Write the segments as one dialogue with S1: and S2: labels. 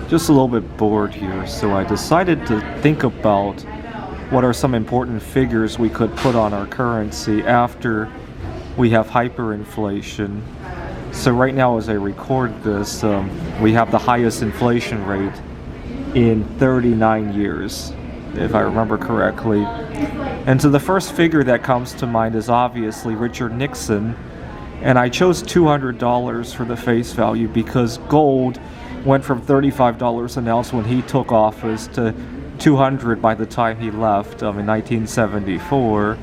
S1: just a little bit bored here, so I decided to think about what are some important figures we could put on our currency after we have hyperinflation. So right now as I record this, we have the highest inflation rate in 39 years, if I remember correctly. And so the first figure that comes to mind is obviously Richard Nixon, and I chose $200 for the face value because gold went from $35 an ounce when he took office to $200 by the time he left in 1974.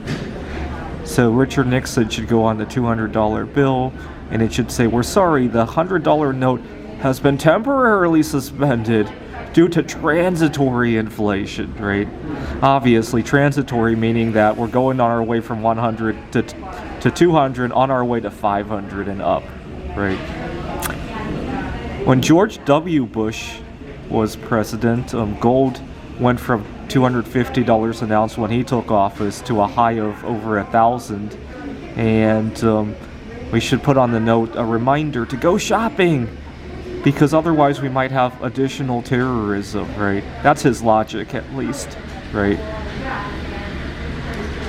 S1: So Richard Nixon should go on the $200 bill, and it should say, "We're sorry, the $100 note has been temporarily suspended due to transitory inflation," right? Obviously, transitory meaning that we're going on our way from 100 to 200, on our way to 500 and up, right? When George W. Bush was president, gold went from $250 an ounce when he took office to a high of over 1,000, and we should put on the note a reminder to go shopping, because otherwise we might have additional terrorism, right? That's his logic, at least, right?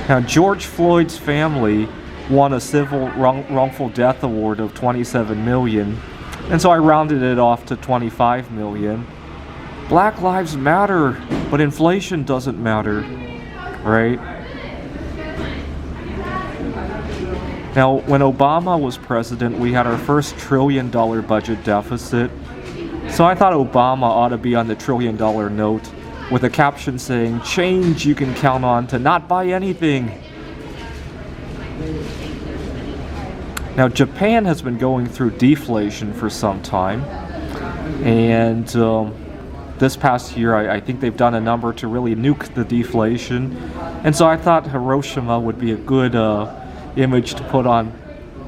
S1: Now, George Floyd's family won a civil wrongful death award of $27 million, and so I rounded it off to $25 million. Black lives matter, but inflation doesn't matter, right? Now, when Obama was president, we had our first $1 trillion budget deficit. So I thought Obama ought to be on the $1 trillion note with a caption saying, "Change you can count on to not buy anything." Now, Japan has been going through deflation for some time, and this past year, I think they've done a number to really nuke the deflation. And so I thought Hiroshima would be a good image to put on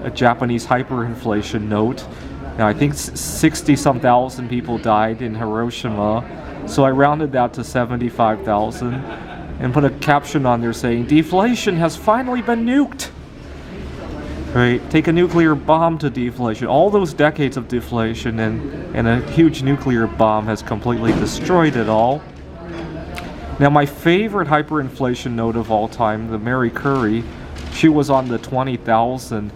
S1: a Japanese hyperinflation note. Now, I think 60-some thousand people died in Hiroshima, so I rounded that to 75,000 and put a caption on there saying, "Deflation has finally been nuked." Right? Take a nuclear bomb to deflation. All those decades of deflation and a huge nuclear bomb has completely destroyed it all. Now, my favorite hyperinflation note of all time, the Mary Curry, she was on the 20,000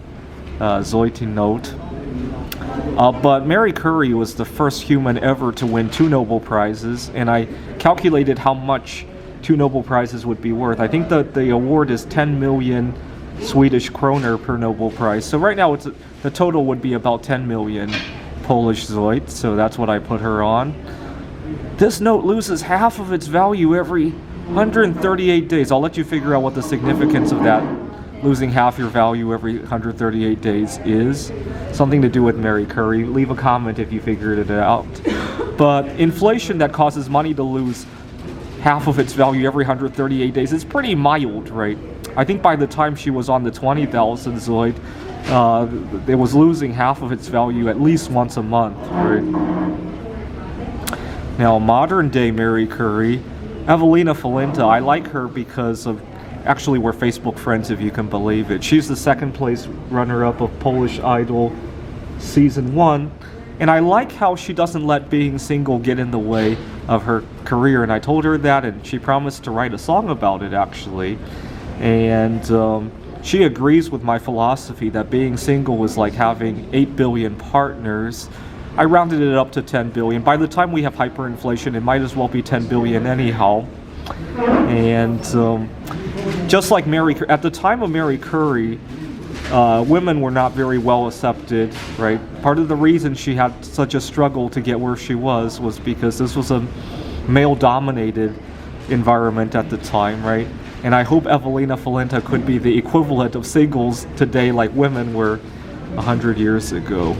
S1: Zoitin note. But Mary Curry was the first human ever to win 2 Nobel Prizes, and I calculated how much 2 Nobel Prizes would be worth. I think that the award is 10 million Swedish kroner per Nobel Prize. So right now the total would be about 10 million Polish zloty, so that's what I put her on. This note loses half of its value every 138 days. I'll let you figure out what the significance of that, losing half your value every 138 days is. Something to do with Mary Curry. Leave a comment if you figured it out. But inflation that causes money to lose half of its value every 138 days is pretty mild, right? I think by the time she was on the 20,000 Zoid, it was losing half of its value at least once a month, right? Now, modern day Mary Curry, Evelina Falinta, I like her because of, actually we're Facebook friends if you can believe it. She's the second place runner-up of Polish Idol Season 1, and I like how she doesn't let being single get in the way of her career, and I told her that, and she promised to write a song about it, actually. And she agrees with my philosophy that being single is like having 8 billion partners. I rounded it up to 10 billion. By the time we have hyperinflation, it might as well be 10 billion anyhow. And just like at the time of Mary Curry, women were not very well accepted, right? Part of the reason she had such a struggle to get where she was because this was a male-dominated environment at the time, right? And I hope Evelina Falinta could be the equivalent of singles today like women were 100 years ago.